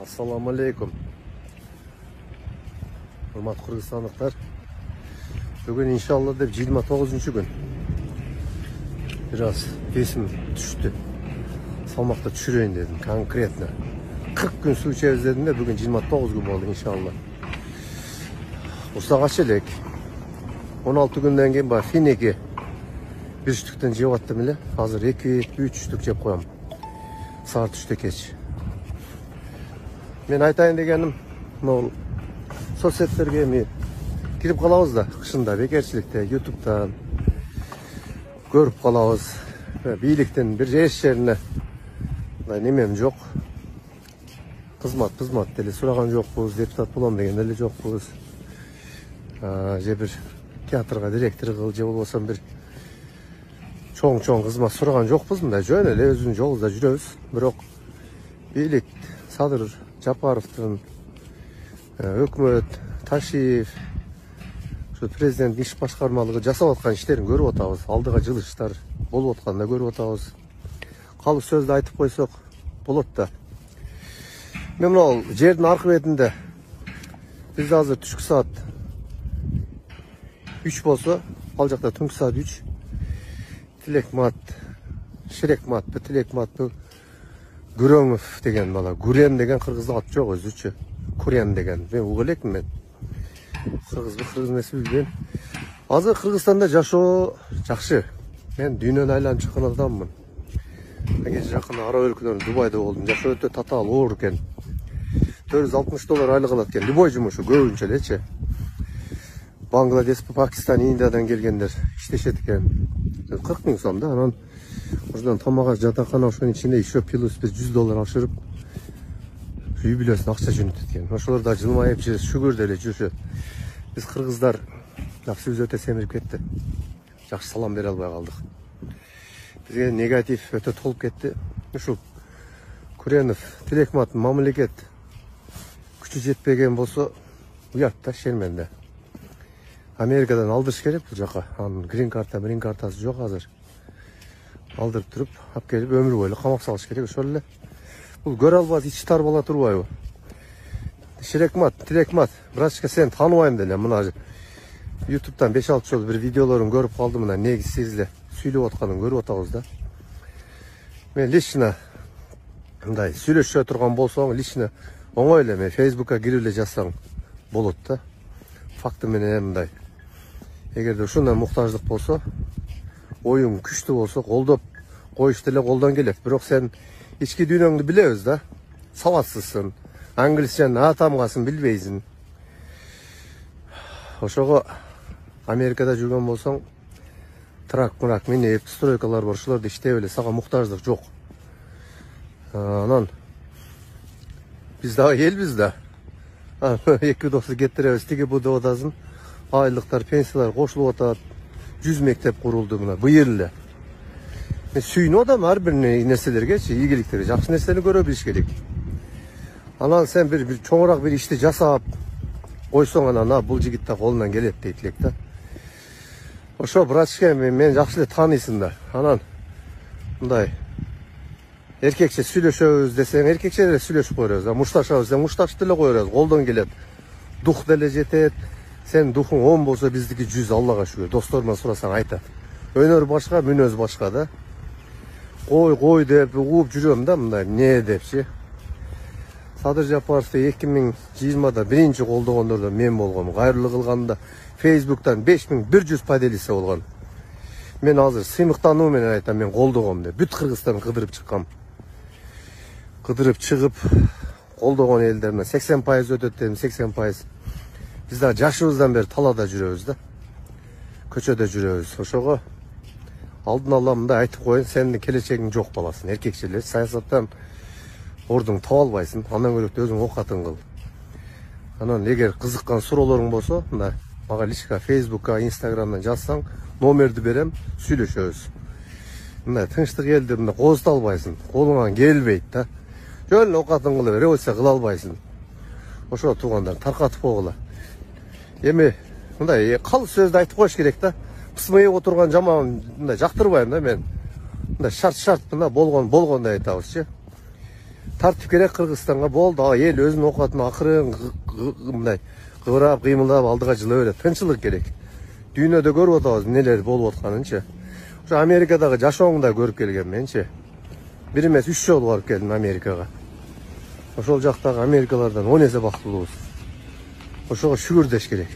Assalamu alaikum. Hurmatly Kırgızstanlıklar. Bugün inşallah dep 29. gün. Biraz besim düştü. Salmakta düşüreyim dedim konkretno. 40 gün su içeriz dedim de bugün 29 gün oldu inşallah. Usta kaç elek? 16 günden keyin bar fineki bir üçtükten jep attım ele. Hazır 2-3 üçtük jep koyam. Saat 3'te geç. Men aytayın degenim, sosyetlerge mi girip kalabız da kışında bekerçilikte YouTube'dan görüp kalabız. Biylikten bir eş yerine nemem yok. Kızmat deli suragan jokpuz, deputat bolam деген эле жокпуз. Же bir teatrga direktor kıl, же болбосо bir çoң кызмат сураган жокпуз. Мындай жөн эле өзүнүн жолубузда жүрөбүз. Бирок бийлик Садыр Жапаровдун, өкмөт, Ташиев, президент иш башкармалыгы жасап аткан иштерин көрүп атабыз. Алдыга жылыштар болуп атканда көрүп атабыз. Калып сөздү айтып койсок болот да. Мен мына жердин аркы бетинде биз азыр түшкү саат 3 болсо, ал жакта түнкү саат 3. Тилекмат, Ширекмат, Тилекмат Гүрөңов деген бала, Гүрен деген кыргыздын аты жок өзүчө. Күрен деген. Мен угуп элекмин мен. Кыргыз эмес билбейм. Азыр Кыргызстанда жашоо жакшы. Мен дүйнөнү айланып чыккан адаммын. Кече жакын араб өлкөлөрүндө Дубайда болдум. Жашоо өтө татаал оор экен. $460 айлык алат экен. Любой жумушу көбүнчө элечи. Бангладеш, Пакистан, Индиядан келгендер иштешет экен. 40 000 сом да. Анан ошондон тамак жатакана ошонун ичинде еще плюс биз $100 ашырып үй бүлөсүнө акча жөнөтөт экен. Ошолор да жылмайып же шүгүр деле жүрүшөт. Биз кыргыздар жакшыбыз өтө семирип кетти. Жакшы салам бере албай калдык. Бизге негатив өтө толуп кетти. Ушул Күренов, Тилекматтын мамлекет күчү жетпеген болсо уят да шерменде. Америкадан алдырыш керек бул жака. Анын грин картасы жок азыр. Алдырып туруп, алып келип өмүр бою камак салыш керек. Ошол эле. Бул көрө албас ичи тар бала турбайбы? Ширекмат, Тилекмат, братчка сен тааныбайм деле. Мына YouTube'дан 5-6 жолу bir видеолорун көрүп калдым. Мына негизсиз эле сүйлөп атканын көрүп атабыз да. Мен лично мындай сүйлөшө турган болсоң, лично оңой эле мен Facebook'a кирип эле жазсаң болот да. Факты менен мындай. Эгерде ушундан муктаждык болсо, оюң күчтүү болсо, колдоп коюш деле колдон келет. Бирок сен ички дүйнөңдү билебиз да. Сабатсызсың. Англисчен атамгасын билбейсиң. Ошого Америкада жүргөн болсоң, трак минип, стройкалар бар, ошолорду иштеп эле сага муктаждык жок. Анан биз да элбиз да. Эки досу кетиребиз, тиги бу деп атасың. Айлыктар, пенсиялар кошулуп атат. 100 мектеп курулду мына быйыл эле. Мен сүйүнүп атам ар бир нерселергечи, ийгиликтерге, жакшы нерсени көрө билиш керек. Анан сен bir чоңураак bir ишти жасап койсоң анан бул жигит да колунан келет дейт элек да. Ошо братчка мен жакшы эле таанысың да. Анан мындай эркекче сүйлөшөбүз десең, эркекче эле сүйлөшүп коербиз. Мушташабыз десең, мушташып деле коербиз. Колдон келет. Дух деле жетет. Сен духуң 10 болсо биздики 100, Аллага шүгүр. Досторуман сурасаң айтат. Өнөр башка, мүнөз башка да. Кой деп угуп жүрөм да мындай не депчи. Садыр Жапаровду 2020-да биринчи колдогондордо мен болгом. Кайрылуу кылганда Facebook'tan 5100 поделисе болгон. Мен азыр сыймыктануу менен айтам, мен колдогом деп. Бүт Кыргызстан кыдырып чыккам. Кыдырып чыгып колдогон элдерден 80% өтөт дедим, 80%. Биз да жашыбыздан бери талаада жүрөбүз да. Көчөдө жүрөбүз. Ошого алдын ала мындай айтып коеюн, сенин келечегиң жок баласың. Эркекчилер саясаттан ордуң таба албайсың. Андан көрөктүү өзүң окатың кыл. Анан эгер кызыккан суроолоруң болсо, мына мага личка Facebook'ка, Instagram'дан жазсаң, номерди берем, сүйлөшөбүз. Мына тынчтык элди мына козута албайсың. Колуңан келбейт да. Жөн эле окатың кыла бер, революция кыла албайсың. Ошо туугандар таркатып койгула. Эми мындай кал сөздү айтып коюш керек да. Пысмайып отурган жаман мындай жактырбайм да мен. Мындай шарт мына болгондой айтабызчы. тартып керек Кыргызстанга. Болду, эл өзүнүн окуатын акырын мындай кыбырап, кыймылдап алдыга жыла берет. Тынчылык керек. Дүйнөдө көрүп атабыз нелер болуп атканынчы. Ошо Америкадагы жашооңду да көрүп келген менчи. Бир эмес 3 жолу барып келдим Америкага. Ошол жактагы Америкалардан 10 эсе бактылуубуз. Ошого шүгүр деш керек.